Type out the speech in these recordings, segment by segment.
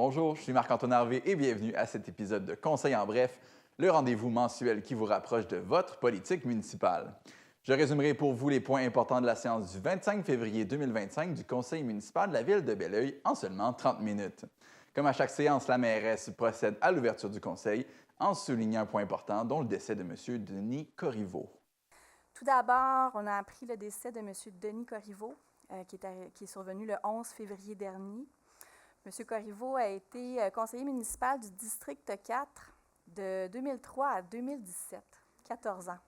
Bonjour, je suis Marc-Antoine Harvey et bienvenue à cet épisode de Conseil en bref, le rendez-vous mensuel qui vous rapproche de votre politique municipale. Je résumerai pour vous les points importants de la séance du 25 février 2025 du Conseil municipal de la ville de Belleuil en seulement 30 minutes. Comme à chaque séance, la mairesse procède à l'ouverture du Conseil en soulignant un point important, dont le décès de M. Denis Corriveau. Tout d'abord, on a appris le décès de M. Denis Corriveau, qui est survenu le 11 février dernier. M. Corriveau a été conseiller municipal du district 4 de 2003 à 2017, 14 ans.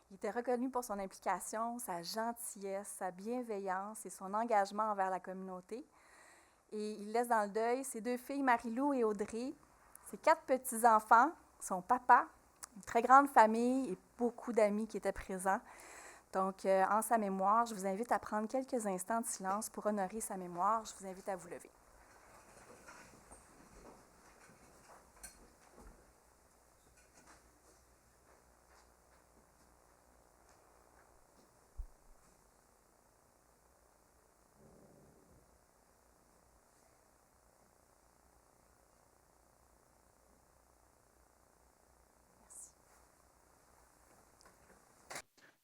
Il était reconnu pour son implication, sa gentillesse, sa bienveillance et son engagement envers la communauté. Et il laisse dans le deuil ses deux filles, Marie-Lou et Audrey, ses 4 petits-enfants, son papa, une très grande famille et beaucoup d'amis qui étaient présents. Donc, en sa mémoire, je vous invite à prendre quelques instants de silence pour honorer sa mémoire. Je vous invite à vous lever.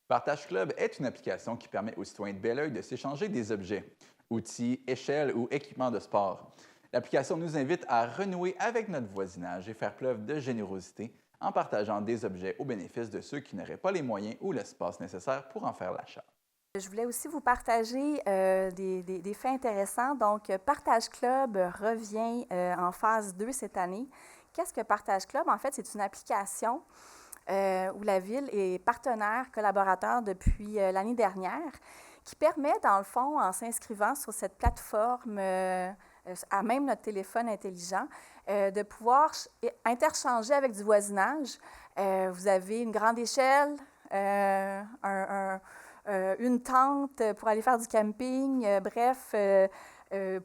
Partage Club est une application qui permet aux citoyens de Belleuil de s'échanger des objets, outils, échelles ou équipements de sport. L'application nous invite à renouer avec notre voisinage et faire preuve de générosité en partageant des objets au bénéfice de ceux qui n'auraient pas les moyens ou l'espace nécessaire pour en faire l'achat. Je voulais aussi vous partager des faits intéressants. Donc, Partage Club revient en phase 2 cette année. Qu'est-ce que Partage Club? En fait, c'est une application où la Ville est partenaire, collaborateur depuis l'année dernière, qui permet, dans le fond, en s'inscrivant sur cette plateforme, à même notre téléphone intelligent, de pouvoir interchanger avec du voisinage. Vous avez une grande échelle, une tente pour aller faire du camping,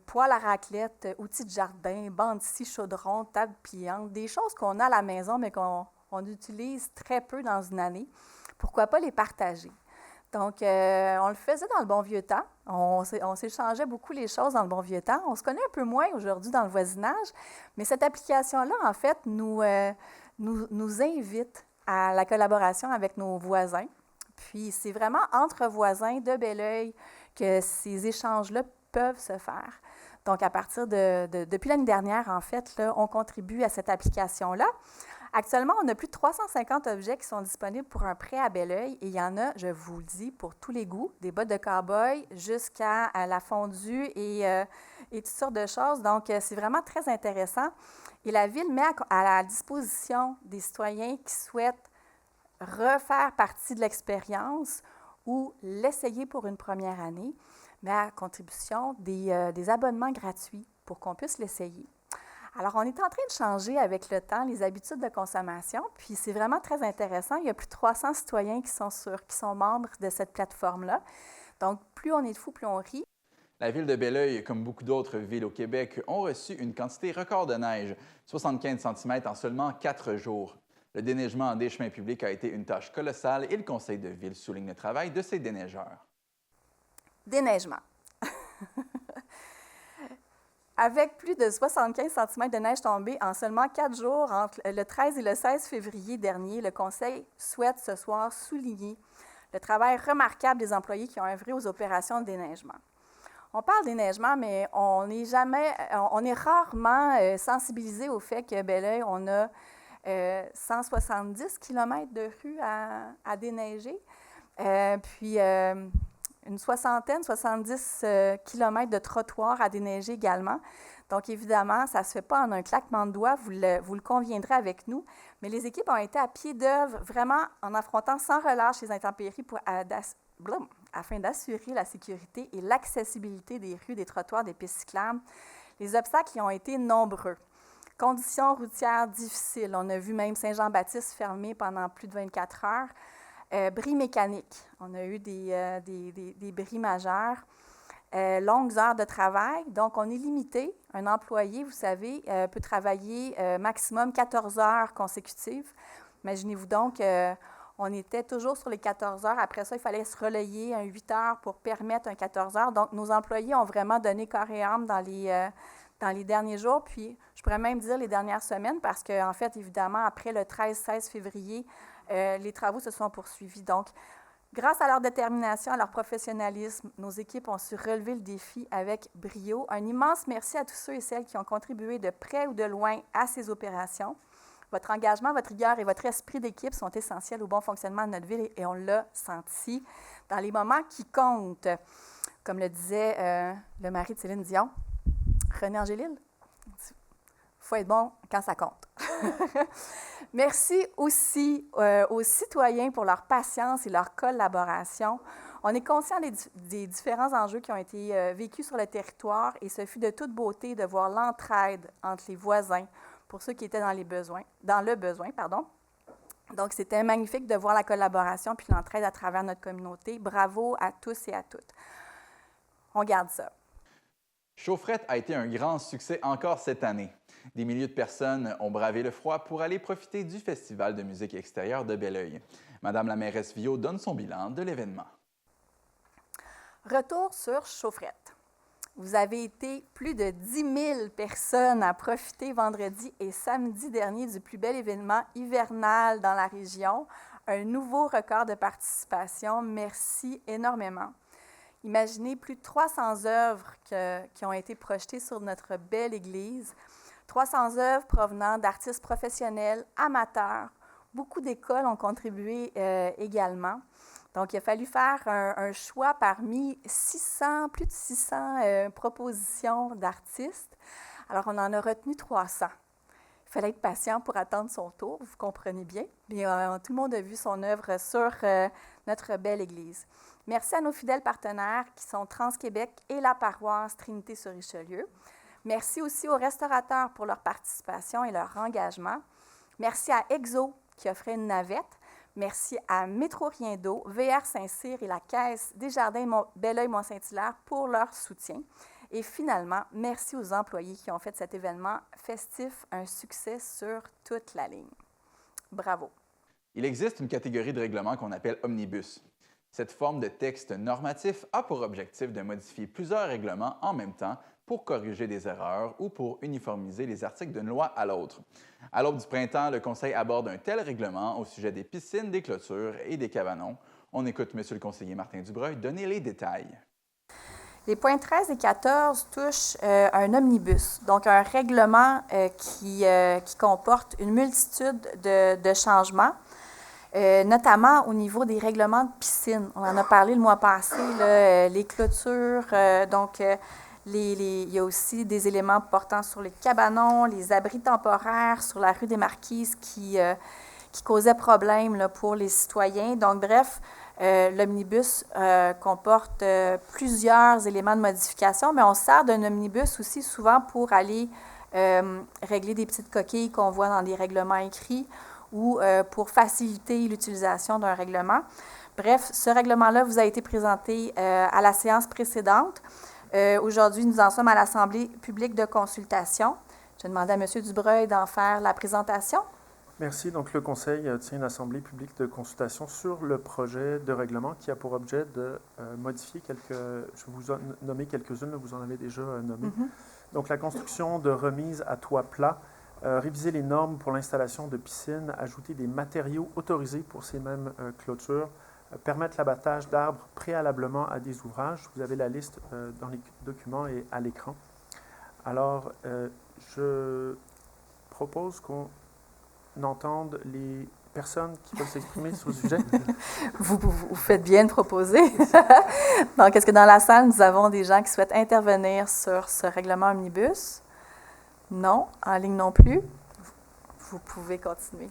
poêle à raclette, outils de jardin, bancs de scie, chaudron, table pliante, des choses qu'on a à la maison, mais qu'on utilise très peu dans une année. Pourquoi pas les partager? Donc, on le faisait dans le bon vieux temps. On s'échangeait beaucoup les choses dans le bon vieux temps. On se connaît un peu moins aujourd'hui dans le voisinage, mais cette application-là, en fait, nous invite à la collaboration avec nos voisins. Puis, c'est vraiment entre voisins de Belleuil que ces échanges-là peuvent se faire. Donc, à partir depuis l'année dernière, en fait, là, on contribue à cette application-là. Actuellement, on a plus de 350 objets qui sont disponibles pour un prêt à Belleuil et il y en a, je vous le dis, pour tous les goûts, des bottes de cow-boy jusqu'à la fondue et toutes sortes de choses. Donc, c'est vraiment très intéressant. Et la Ville met à la disposition des citoyens qui souhaitent refaire partie de l'expérience ou l'essayer pour une première année, mais à contribution des abonnements gratuits pour qu'on puisse l'essayer. Alors, on est en train de changer avec le temps les habitudes de consommation, puis c'est vraiment très intéressant. Il y a plus de 300 citoyens qui sont membres de cette plateforme-là. Donc, plus on est de fous, plus on rit. La ville de Belleuil, comme beaucoup d'autres villes au Québec, ont reçu une quantité record de neige, 75 cm en seulement 4 jours. Le déneigement des chemins publics a été une tâche colossale et le conseil de ville souligne le travail de ses déneigeurs. Déneigement. Avec plus de 75 cm de neige tombée en seulement 4 jours entre le 13 et le 16 février dernier, le Conseil souhaite ce soir souligner le travail remarquable des employés qui ont œuvré aux opérations de déneigement. On parle déneigement, mais on est rarement sensibilisé au fait que Belleuil, on a 170 km de rues à déneiger, puis une 70 km de trottoirs à déneiger également. Donc, évidemment, ça ne se fait pas en un claquement de doigts, vous le conviendrez avec nous, mais les équipes ont été à pied d'œuvre, vraiment en affrontant sans relâche les intempéries afin d'assurer la sécurité et l'accessibilité des rues, des trottoirs, des pistes cyclables. Les obstacles y ont été nombreux. Conditions routières difficiles. On a vu même Saint-Jean-Baptiste fermé pendant plus de 24 heures. Bris mécaniques. On a eu des bris majeurs. Longues heures de travail. Donc, on est limité. Un employé, vous savez, peut travailler maximum 14 heures consécutives. Imaginez-vous donc, on était toujours sur les 14 heures. Après ça, il fallait se relayer un 8 heures pour permettre un 14 heures. Donc, nos employés ont vraiment donné corps et âme dans dans les derniers jours, puis je pourrais même dire les dernières semaines, parce qu'en fait, évidemment, après le 13-16 février, les travaux se sont poursuivis. Donc, grâce à leur détermination, à leur professionnalisme, nos équipes ont su relever le défi avec brio. Un immense merci à tous ceux et celles qui ont contribué de près ou de loin à ces opérations. Votre engagement, votre rigueur et votre esprit d'équipe sont essentiels au bon fonctionnement de notre ville et on l'a senti dans les moments qui comptent. Comme le disait le mari de Céline Dion, René Angélil, il faut être bon quand ça compte. Merci aussi aux citoyens pour leur patience et leur collaboration. On est conscient des différents enjeux qui ont été vécus sur le territoire et ce fut de toute beauté de voir l'entraide entre les voisins pour ceux qui étaient dans le besoin. Donc, c'était magnifique de voir la collaboration puis l'entraide à travers notre communauté. Bravo à tous et à toutes. On garde ça. Chaufferette a été un grand succès encore cette année. Des milliers de personnes ont bravé le froid pour aller profiter du Festival de musique extérieure de Belleuil. Madame la mairesse Viault donne son bilan de l'événement. Retour sur Chaufferette. Vous avez été plus de 10 000 personnes à profiter vendredi et samedi dernier du plus bel événement hivernal dans la région. Un nouveau record de participation. Merci énormément. Imaginez plus de 300 œuvres qui ont été projetées sur notre belle église. 300 œuvres provenant d'artistes professionnels, amateurs. Beaucoup d'écoles ont contribué également. Donc, il a fallu faire un choix parmi plus de 600 propositions d'artistes. Alors, on en a retenu 300. Il fallait être patient pour attendre son tour, vous comprenez bien. Mais tout le monde a vu son œuvre sur notre belle église. Merci à nos fidèles partenaires qui sont Trans-Québec et la paroisse Trinité-sur-Richelieu. Merci aussi aux restaurateurs pour leur participation et leur engagement. Merci à Exo qui offrait une navette. Merci à Métro Rien d'eau, VR Saint-Cyr et la Caisse des Jardins Belleuil-Mont-Saint-Hilaire pour leur soutien. Et finalement, merci aux employés qui ont fait cet événement festif un succès sur toute la ligne. Bravo. Il existe une catégorie de règlement qu'on appelle omnibus. Cette forme de texte normatif a pour objectif de modifier plusieurs règlements en même temps pour corriger des erreurs ou pour uniformiser les articles d'une loi à l'autre. À l'aube du printemps, le Conseil aborde un tel règlement au sujet des piscines, des clôtures et des cabanons. On écoute M. le conseiller Martin Dubreuil donner les détails. Les points 13 et 14 touchent un omnibus, donc un règlement qui comporte une multitude de changements. Notamment au niveau des règlements de piscine. On en a parlé le mois passé, là, les clôtures, il y a aussi des éléments portant sur les cabanons, les abris temporaires sur la rue des Marquises qui causaient problème là, pour les citoyens. Donc, bref, l'omnibus comporte plusieurs éléments de modification, mais on se sert d'un omnibus aussi souvent pour aller régler des petites coquilles qu'on voit dans des règlements écrits ou pour faciliter l'utilisation d'un règlement. Bref, ce règlement-là vous a été présenté à la séance précédente. Aujourd'hui, nous en sommes à l'Assemblée publique de consultation. Je vais demander à M. Dubreuil d'en faire la présentation. Merci. Donc, le Conseil tient une Assemblée publique de consultation sur le projet de règlement qui a pour objet de modifier je vais vous en nommer quelques-unes, vous en avez déjà nommé. Donc, la construction de remises à toit plat, réviser les normes pour l'installation de piscines, ajouter des matériaux autorisés pour ces mêmes clôtures, permettre l'abattage d'arbres préalablement à des ouvrages. Vous avez la liste dans les documents et à l'écran. Alors, je propose qu'on entende les personnes qui veulent s'exprimer sur le sujet. Vous faites bien de proposer. Donc, est-ce que dans la salle, nous avons des gens qui souhaitent intervenir sur ce règlement omnibus? Non, en ligne non plus. Vous pouvez continuer.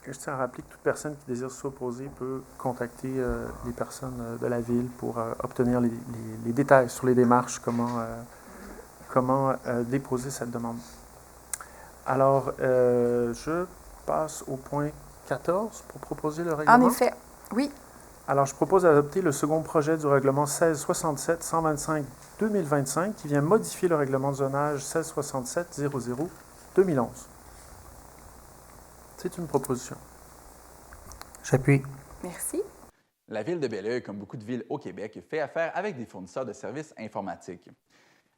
Je tiens à rappeler que toute personne qui désire s'opposer peut contacter les personnes de la ville pour obtenir les détails sur les démarches, comment déposer cette demande. Alors, je passe au point 14 pour proposer le règlement. En effet, oui. Alors, je propose d'adopter le second projet du règlement 1667-125-2025 qui vient modifier le règlement de zonage 1667-00-2011. C'est une proposition. J'appuie. Merci. La ville de Belleuil, comme beaucoup de villes au Québec, fait affaire avec des fournisseurs de services informatiques.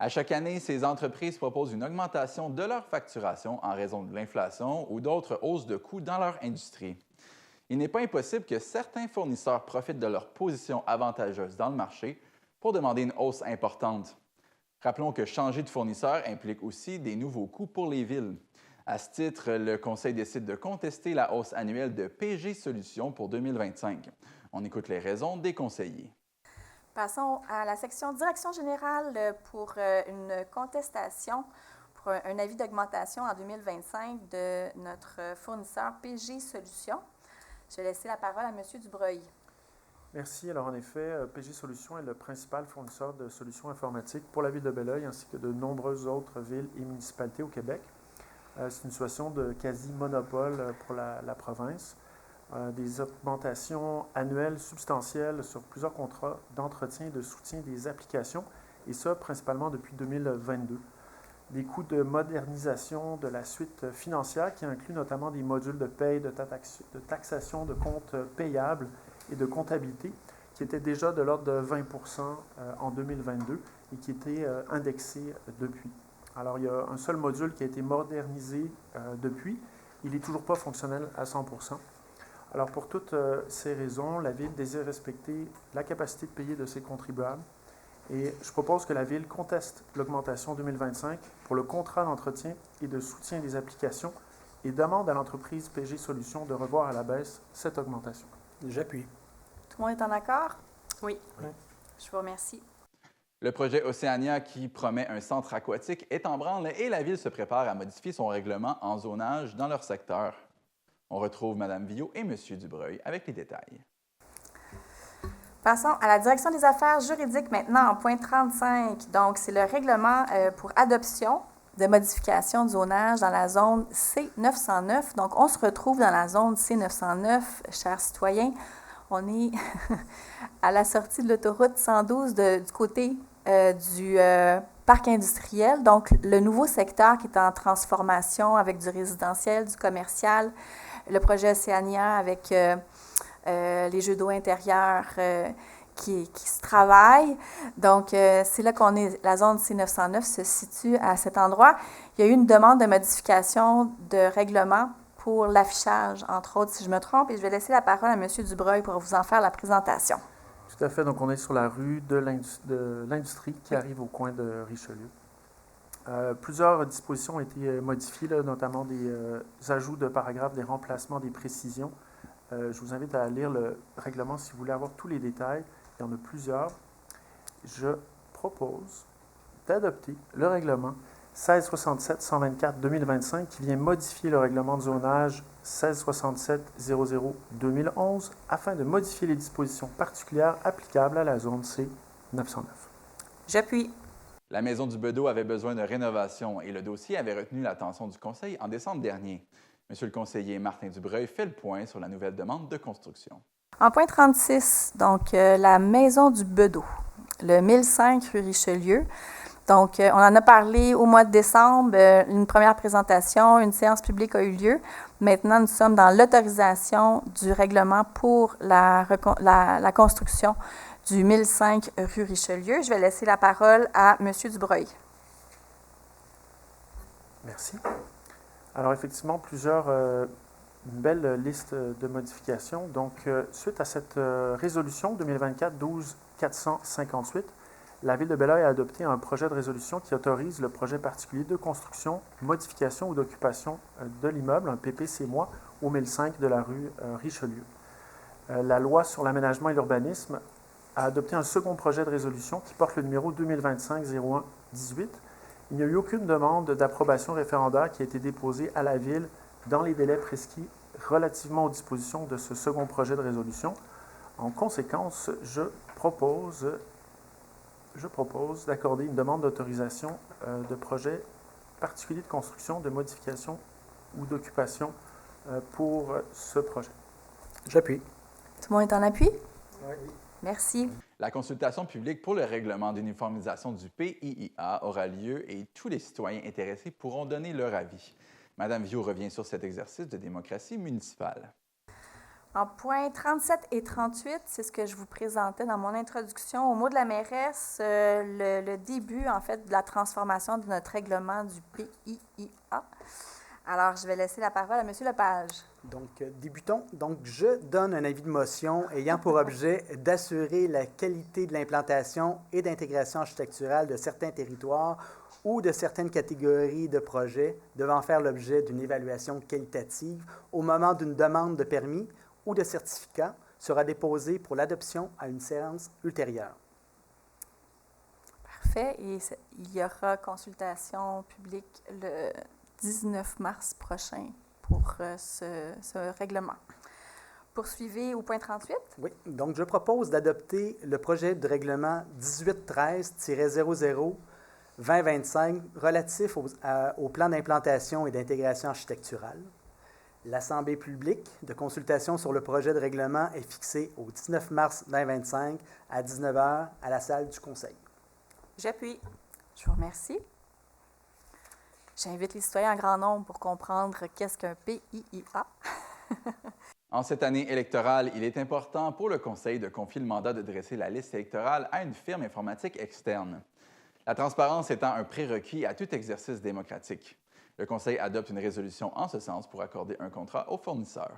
À chaque année, ces entreprises proposent une augmentation de leur facturation en raison de l'inflation ou d'autres hausses de coûts dans leur industrie. Il n'est pas impossible que certains fournisseurs profitent de leur position avantageuse dans le marché pour demander une hausse importante. Rappelons que changer de fournisseur implique aussi des nouveaux coûts pour les villes. À ce titre, le Conseil décide de contester la hausse annuelle de PG Solutions pour 2025. On écoute les raisons des conseillers. Passons à la section Direction générale pour une contestation pour un avis d'augmentation en 2025 de notre fournisseur PG Solutions. Je vais laisser la parole à M. Dubreuil. Merci. Alors, en effet, PG Solutions est le principal fournisseur de solutions informatiques pour la ville de Belleuil ainsi que de nombreuses autres villes et municipalités au Québec. C'est une situation de quasi-monopole pour la province. Des augmentations annuelles substantielles sur plusieurs contrats d'entretien et de soutien des applications, et ça principalement depuis 2022. Des coûts de modernisation de la suite financière qui inclut notamment des modules de paie, de taxation de comptes payables et de comptabilité qui étaient déjà de l'ordre de 20 en 2022 et qui étaient indexés depuis. Alors, il y a un seul module qui a été modernisé depuis. Il n'est toujours pas fonctionnel à 100 %. Alors, pour toutes ces raisons, la Ville désire respecter la capacité de payer de ses contribuables. Et je propose que la Ville conteste l'augmentation 2025 pour le contrat d'entretien et de soutien des applications et demande à l'entreprise PG Solutions de revoir à la baisse cette augmentation. J'appuie. Tout le monde est en accord? Oui. Je vous remercie. Le projet Océania, qui promet un centre aquatique, est en branle et la Ville se prépare à modifier son règlement en zonage dans leur secteur. On retrouve Mme Villot et M. Dubreuil avec les détails. Passons à la direction des affaires juridiques maintenant en point 35. Donc, c'est le règlement pour adoption de modification de zonage dans la zone C909. Donc, on se retrouve dans la zone C909, chers citoyens. On est à la sortie de l'autoroute 112 du côté du parc industriel. Donc, le nouveau secteur qui est en transformation avec du résidentiel, du commercial, le projet Océania avec les jeux d'eau intérieurs qui se travaillent. Donc, c'est là qu'on est. La zone C909 se situe à cet endroit. Il y a eu une demande de modification de règlement pour l'affichage, entre autres, si je me trompe, et je vais laisser la parole à M. Dubreuil pour vous en faire la présentation. Tout à fait. Donc, on est sur la rue de l'Industrie qui arrive au coin de Richelieu. Plusieurs dispositions ont été modifiées, là, notamment des ajouts de paragraphes, des remplacements, des précisions. Je vous invite à lire le règlement si vous voulez avoir tous les détails. Il y en a plusieurs. Je propose d'adopter le règlement 1667-124-2025 qui vient modifier le règlement de zonage 1667-00-2011 afin de modifier les dispositions particulières applicables à la zone C909. J'appuie. La maison du Bedeau avait besoin de rénovation et le dossier avait retenu l'attention du Conseil en décembre dernier. Monsieur le conseiller Martin Dubreuil fait le point sur la nouvelle demande de construction. En point 36, donc la maison du Bedeau, le 1005 rue Richelieu. Donc, on en a parlé au mois de décembre, une première présentation, une séance publique a eu lieu. Maintenant, nous sommes dans l'autorisation du règlement pour la construction du 1005 rue Richelieu. Je vais laisser la parole à M. Dubreuil. Merci. Alors, effectivement, une belle liste de modifications. Donc, suite à cette résolution 2024-12-458, la Ville de Belleuil a adopté un projet de résolution qui autorise le projet particulier de construction, modification ou d'occupation de l'immeuble, un PPC-moi, au 1005 de la rue Richelieu. La loi sur l'aménagement et l'urbanisme a adopté un second projet de résolution qui porte le numéro 2025-01-18. Il n'y a eu aucune demande d'approbation référendaire qui a été déposée à la Ville dans les délais prescrits relativement aux dispositions de ce second projet de résolution. En conséquence, je propose d'accorder une demande d'autorisation de projet particulier de construction, de modification ou d'occupation pour ce projet. J'appuie. Tout le monde est en appui? Oui. Merci. La consultation publique pour le règlement d'uniformisation du PIIA aura lieu et tous les citoyens intéressés pourront donner leur avis. Mme Villot revient sur cet exercice de démocratie municipale. En points 37 et 38, c'est ce que je vous présentais dans mon introduction. Au mot de la mairesse, le début, en fait, de la transformation de notre règlement du PIIA. Alors, je vais laisser la parole à M. Lepage. Donc, débutons. Donc, je donne un avis de motion ayant pour objet d'assurer la qualité de l'implantation et d'intégration architecturale de certains territoires ou de certaines catégories de projets devant faire l'objet d'une évaluation qualitative au moment d'une demande de permis ou de certificat sera déposée pour l'adoption à une séance ultérieure. Parfait. Et il y aura consultation publique le 19 mars prochain pour ce règlement. Poursuivez au point 38. Oui, donc je propose d'adopter le projet de règlement 1813-00-2025 relatif au plan d'implantation et d'intégration architecturale. L'Assemblée publique de consultation sur le projet de règlement est fixée au 19 mars 2025 à 19 h à la salle du Conseil. J'appuie. Je vous remercie. J'invite les citoyens en grand nombre pour comprendre qu'est-ce qu'un PIIA. En cette année électorale, il est important pour le Conseil de confier le mandat de dresser la liste électorale à une firme informatique externe. La transparence étant un prérequis à tout exercice démocratique. Le Conseil adopte une résolution en ce sens pour accorder un contrat aux fournisseurs.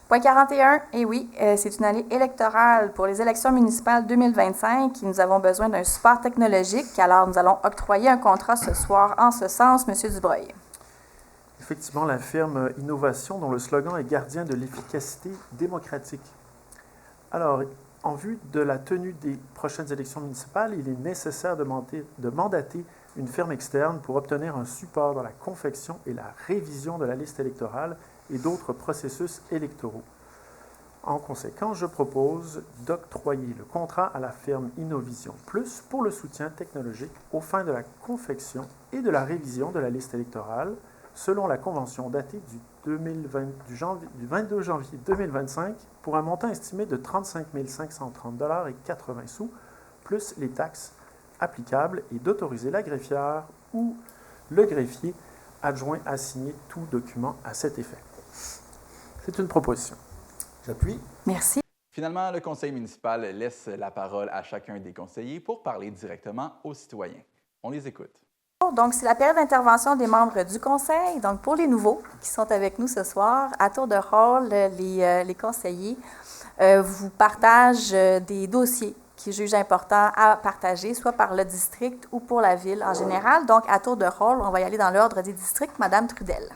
Point 41, et oui, c'est une année électorale pour les élections municipales 2025 et nous avons besoin d'un support technologique. Alors, nous allons octroyer un contrat ce soir en ce sens, M. Dubreuil. Effectivement, la firme Innovation, dont le slogan est « Gardien de l'efficacité démocratique ». Alors, en vue de la tenue des prochaines élections municipales, il est nécessaire de mandater une firme externe pour obtenir un support dans la confection et la révision de la liste électorale et d'autres processus électoraux. En conséquence, je propose d'octroyer le contrat à la firme Innovision Plus pour le soutien technologique aux fins de la confection et de la révision de la liste électorale selon la convention datée du 22 janvier 2025 pour un montant estimé de 35 530,80 $, plus les taxes applicables, et d'autoriser la greffière ou le greffier adjoint à signer tout document à cet effet. C'est une proposition. J'appuie. Merci. Finalement, le conseil municipal laisse la parole à chacun des conseillers pour parler directement aux citoyens. On les écoute. Donc, c'est la période d'intervention des membres du conseil. Donc, pour les nouveaux qui sont avec nous ce soir, à tour de rôle, les conseillers vous partagent des dossiers qu'ils jugent importants à partager, soit par le district ou pour la ville en général. Donc, à tour de rôle, on va y aller dans l'ordre des districts. Madame Trudel.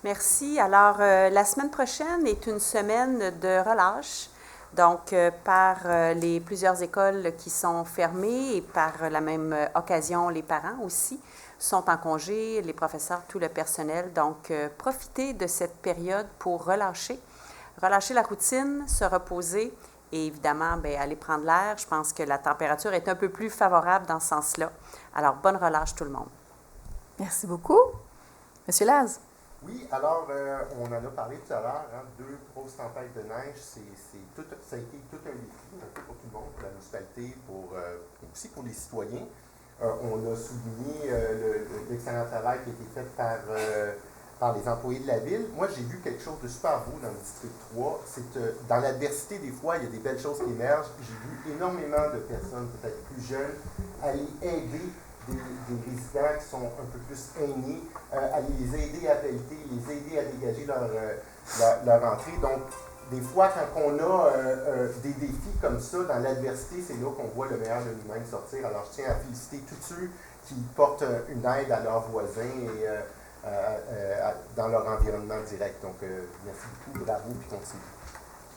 Merci. Alors, la semaine prochaine est une semaine de relâche. Donc, par les plusieurs écoles qui sont fermées et par la même occasion, les parents aussi sont en congé, les professeurs, tout le personnel. Donc, profitez de cette période pour relâcher la routine, se reposer et évidemment, aller prendre l'air. Je pense que la température est un peu plus favorable dans ce sens-là. Alors, bonne relâche tout le monde. Merci beaucoup. Monsieur Laz. Oui, alors, on en a parlé tout à l'heure, deux grosses tempêtes de neige, ça a été tout un défi, un peu pour tout le monde, pour la municipalité, aussi pour les citoyens. On a souligné l'excellent travail qui a été fait par les employés de la ville. Moi, j'ai vu quelque chose de super beau dans le district 3. C'est dans l'adversité, des fois, il y a des belles choses qui émergent. J'ai vu énormément de personnes, peut-être plus jeunes, aller aider des résidents qui sont un peu plus aînés, à les aider à pelleter, les aider à dégager leur entrée. Donc, des fois, quand on a des défis comme ça, dans l'adversité, c'est là qu'on voit le meilleur de nous-mêmes sortir. Alors, je tiens à féliciter tous ceux qui portent une aide à leurs voisins et dans leur environnement direct. Donc, merci beaucoup, bravo, puis continue.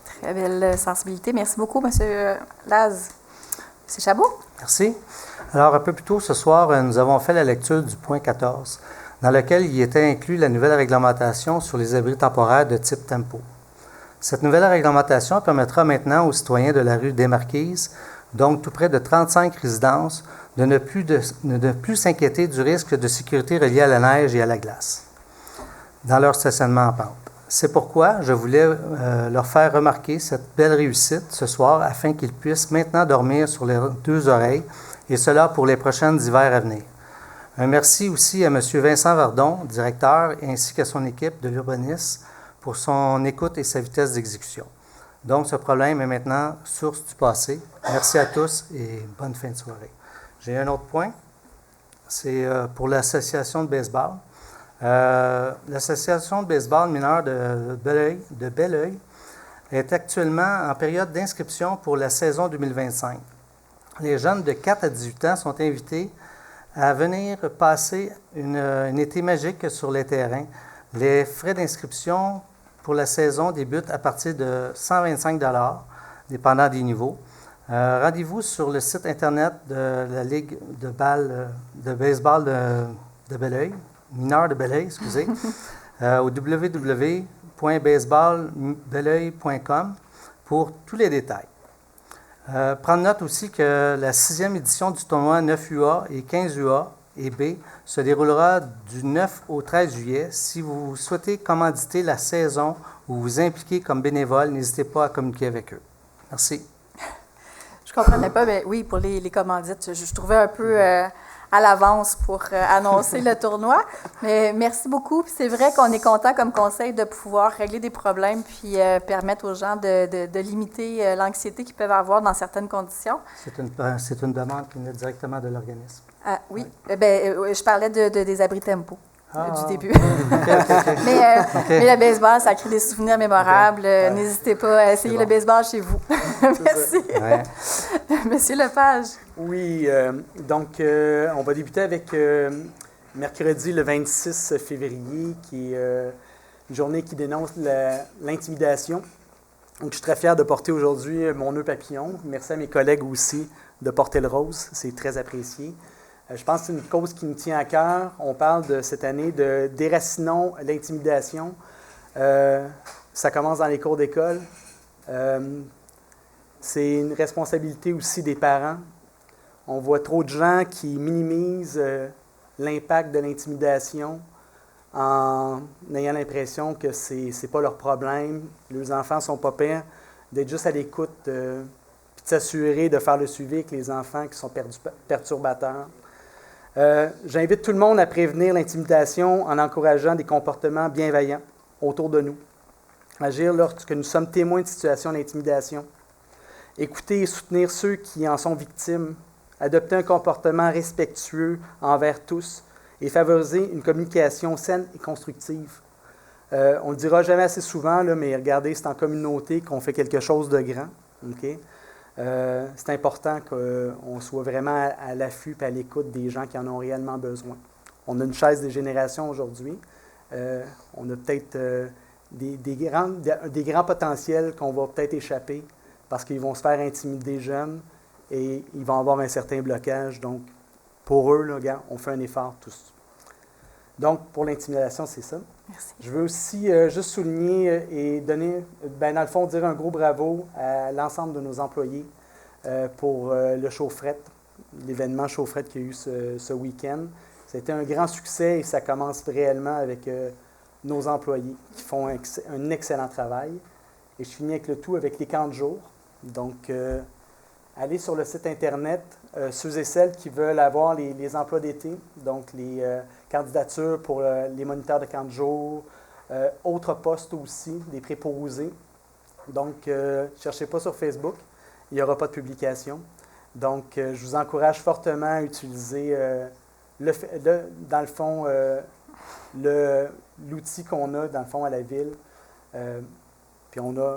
Très belle sensibilité. Merci beaucoup, M. Laz. M. Chabot. Merci. Alors, un peu plus tôt ce soir, nous avons fait la lecture du point 14, dans lequel il était inclus la nouvelle réglementation sur les abris temporaires de type tempo. Cette nouvelle réglementation permettra maintenant aux citoyens de la rue des Marquises, donc tout près de 35 résidences, de ne plus s'inquiéter du risque de sécurité relié à la neige et à la glace dans leur stationnement en pente. C'est pourquoi je voulais leur faire remarquer cette belle réussite ce soir afin qu'ils puissent maintenant dormir sur les deux oreilles, et cela pour les prochaines hivers à venir. Un merci aussi à M. Vincent Verdon, directeur, ainsi qu'à son équipe de l'urbanisme, pour son écoute et sa vitesse d'exécution. Donc, ce problème est maintenant source du passé. Merci à tous et bonne fin de soirée. J'ai un autre point, c'est pour l'association de baseball. L'association de baseball mineur de Belleuil est actuellement en période d'inscription pour la saison 2025. Les jeunes de 4 à 18 ans sont invités à venir passer une été magique sur les terrains. Les frais d'inscription pour la saison débutent à partir de 125 $, dépendant des niveaux. Rendez-vous sur le site Internet de la Ligue de baseball de Belleuil, mineur de Belleuil, excusez, au www.baseballbelleuil.com pour tous les détails. Prendre note aussi que la 6e édition du tournoi 9UA et 15UA et B se déroulera du 9 au 13 juillet. Si vous souhaitez commanditer la saison ou vous impliquer comme bénévole, n'hésitez pas à communiquer avec eux. Merci. Je ne comprenais pas, mais oui, pour les commandites, je trouvais un peu à l'avance pour annoncer le tournoi. Mais merci beaucoup. Puis c'est vrai qu'on est content comme conseil de pouvoir régler des problèmes puis permettre aux gens de limiter l'anxiété qu'ils peuvent avoir dans certaines conditions. C'est une demande qui venait directement de l'organisme. Ah, oui, je parlais des abris tempo. Du début. Mais le baseball, ça crée des souvenirs mémorables. N'hésitez pas à essayer le baseball chez vous. Merci. Ouais. Monsieur Lepage. Oui, donc on va débuter avec mercredi le 26 février, qui est une journée qui dénonce l'intimidation. Donc, je suis très fier de porter aujourd'hui mon nœud papillon. Merci à mes collègues aussi de porter le rose. C'est très apprécié. Je pense que c'est une cause qui nous tient à cœur. On parle de cette année de Déracinons l'intimidation. Ça commence dans les cours d'école. C'est une responsabilité aussi des parents. On voit trop de gens qui minimisent l'impact de l'intimidation en ayant l'impression que ce n'est pas leur problème. Les enfants ne sont pas pires. D'être juste à l'écoute puis de s'assurer de faire le suivi avec les enfants qui sont perturbateurs. J'invite tout le monde à prévenir l'intimidation en encourageant des comportements bienveillants autour de nous. Agir lorsque nous sommes témoins de situations d'intimidation. Écouter et soutenir ceux qui en sont victimes. Adopter un comportement respectueux envers tous et favoriser une communication saine et constructive. On ne le dira jamais assez souvent, là, mais regardez, c'est en communauté qu'on fait quelque chose de grand. Okay? C'est important qu'on soit vraiment à l'affût et à l'écoute des gens qui en ont réellement besoin. On a une chaise des générations aujourd'hui. On a peut-être des grands potentiels qu'on va peut-être échapper parce qu'ils vont se faire intimider jeunes et ils vont avoir un certain blocage. Donc, pour eux, là, regarde, on fait un effort tous. Donc, pour l'intimidation, c'est ça. Merci. Je veux aussi juste souligner et donner, dans le fond, dire un gros bravo à l'ensemble de nos employés pour le Chaufrette, l'événement Chaufrette qu'il y a eu ce week-end. C'était un grand succès et ça commence réellement avec nos employés qui font un excellent travail. Et je finis avec le tout avec les camps de jour. Donc, allez sur le site Internet, ceux et celles qui veulent avoir les emplois d'été, donc les candidatures pour les moniteurs de camp de jour, autres postes aussi, des préposés. Donc, ne cherchez pas sur Facebook, il n'y aura pas de publication. Donc, je vous encourage fortement à utiliser, dans le fond, l'outil qu'on a, dans le fond, à la ville. Puis on a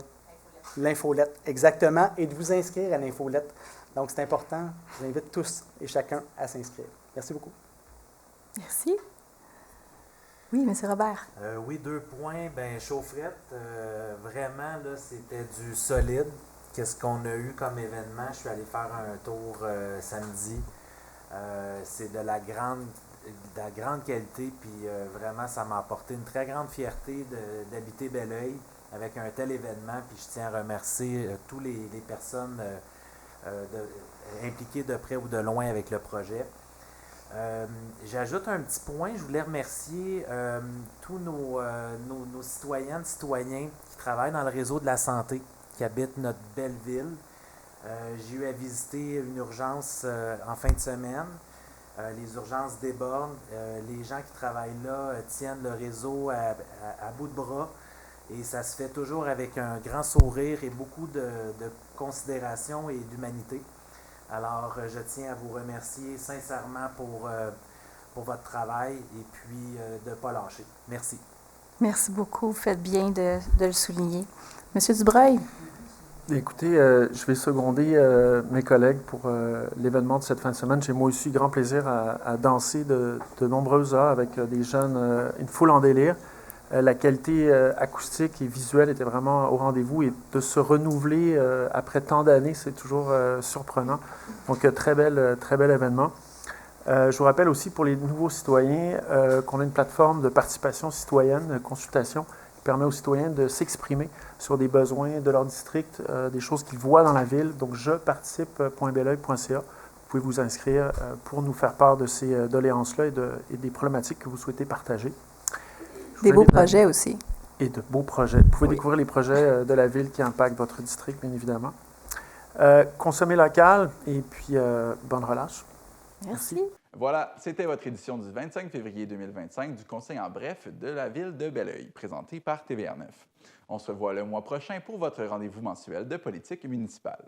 l'infolette, exactement, et de vous inscrire à l'infolette. Donc, c'est important. Je vous invite tous et chacun à s'inscrire. Merci beaucoup. Merci. Oui, M. Robert. Oui, 2 points. Bien, Chaufrette, vraiment, là, c'était du solide. Qu'est-ce qu'on a eu comme événement? Je suis allé faire un tour samedi. C'est de la grande qualité, puis vraiment, ça m'a apporté une très grande fierté d'habiter Belleuil avec un tel événement. Puis je tiens à remercier tous les personnes impliquées de près ou de loin avec le projet. J'ajoute un petit point. Je voulais remercier tous nos citoyennes, citoyens qui travaillent dans le réseau de la santé, qui habitent notre belle ville. J'ai eu à visiter une urgence en fin de semaine. Les urgences débordent. Les gens qui travaillent là tiennent le réseau à bout de bras. Et ça se fait toujours avec un grand sourire et beaucoup de considération et d'humanité. Alors, je tiens à vous remercier sincèrement pour votre travail et puis de ne pas lâcher. Merci. Merci beaucoup. Vous faites bien de le souligner. Monsieur Dubreuil. Écoutez, je vais seconder mes collègues pour l'événement de cette fin de semaine. J'ai moi aussi grand plaisir à danser de nombreuses heures avec des jeunes, une foule en délire. La qualité acoustique et visuelle était vraiment au rendez-vous et de se renouveler après tant d'années, c'est toujours surprenant. Donc, très bel événement. Je vous rappelle aussi pour les nouveaux citoyens qu'on a une plateforme de participation citoyenne, consultation, qui permet aux citoyens de s'exprimer sur des besoins de leur district, des choses qu'ils voient dans la ville. Donc, jeparticipe.beloeil.ca. Vous pouvez vous inscrire pour nous faire part de ces doléances-là et des problématiques que vous souhaitez partager. Des beaux projets aussi. Et de beaux projets. Vous pouvez découvrir les projets de la ville qui impactent votre district, bien évidemment. Consommer local et puis bonne relâche. Merci. Voilà, c'était votre édition du 25 février 2025 du Conseil en bref de la ville de Beloeil, présentée par TVA9. On se revoit le mois prochain pour votre rendez-vous mensuel de politique municipale.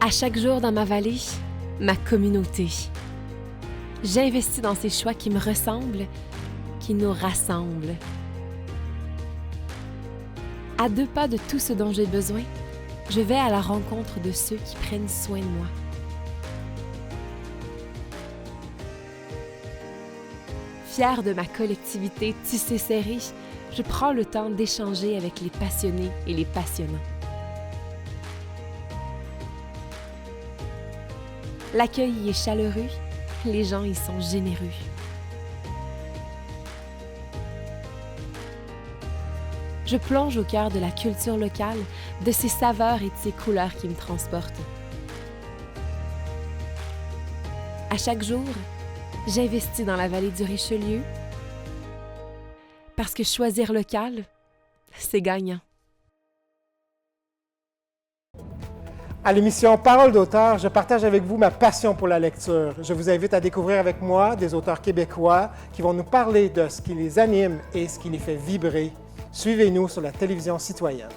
À chaque jour dans ma vallée, ma communauté. J'investis dans ces choix qui me ressemblent, qui nous rassemblent. À 2 pas de tout ce dont j'ai besoin, je vais à la rencontre de ceux qui prennent soin de moi. Fière de ma collectivité tissée serrée, je prends le temps d'échanger avec les passionnés et les passionnants. L'accueil y est chaleureux, les gens y sont généreux. Je plonge au cœur de la culture locale, de ses saveurs et de ses couleurs qui me transportent. À chaque jour, j'investis dans la vallée du Richelieu parce que choisir local, c'est gagnant. À l'émission Parole d'auteur, je partage avec vous ma passion pour la lecture. Je vous invite à découvrir avec moi des auteurs québécois qui vont nous parler de ce qui les anime et ce qui les fait vibrer. Suivez-nous sur la télévision citoyenne.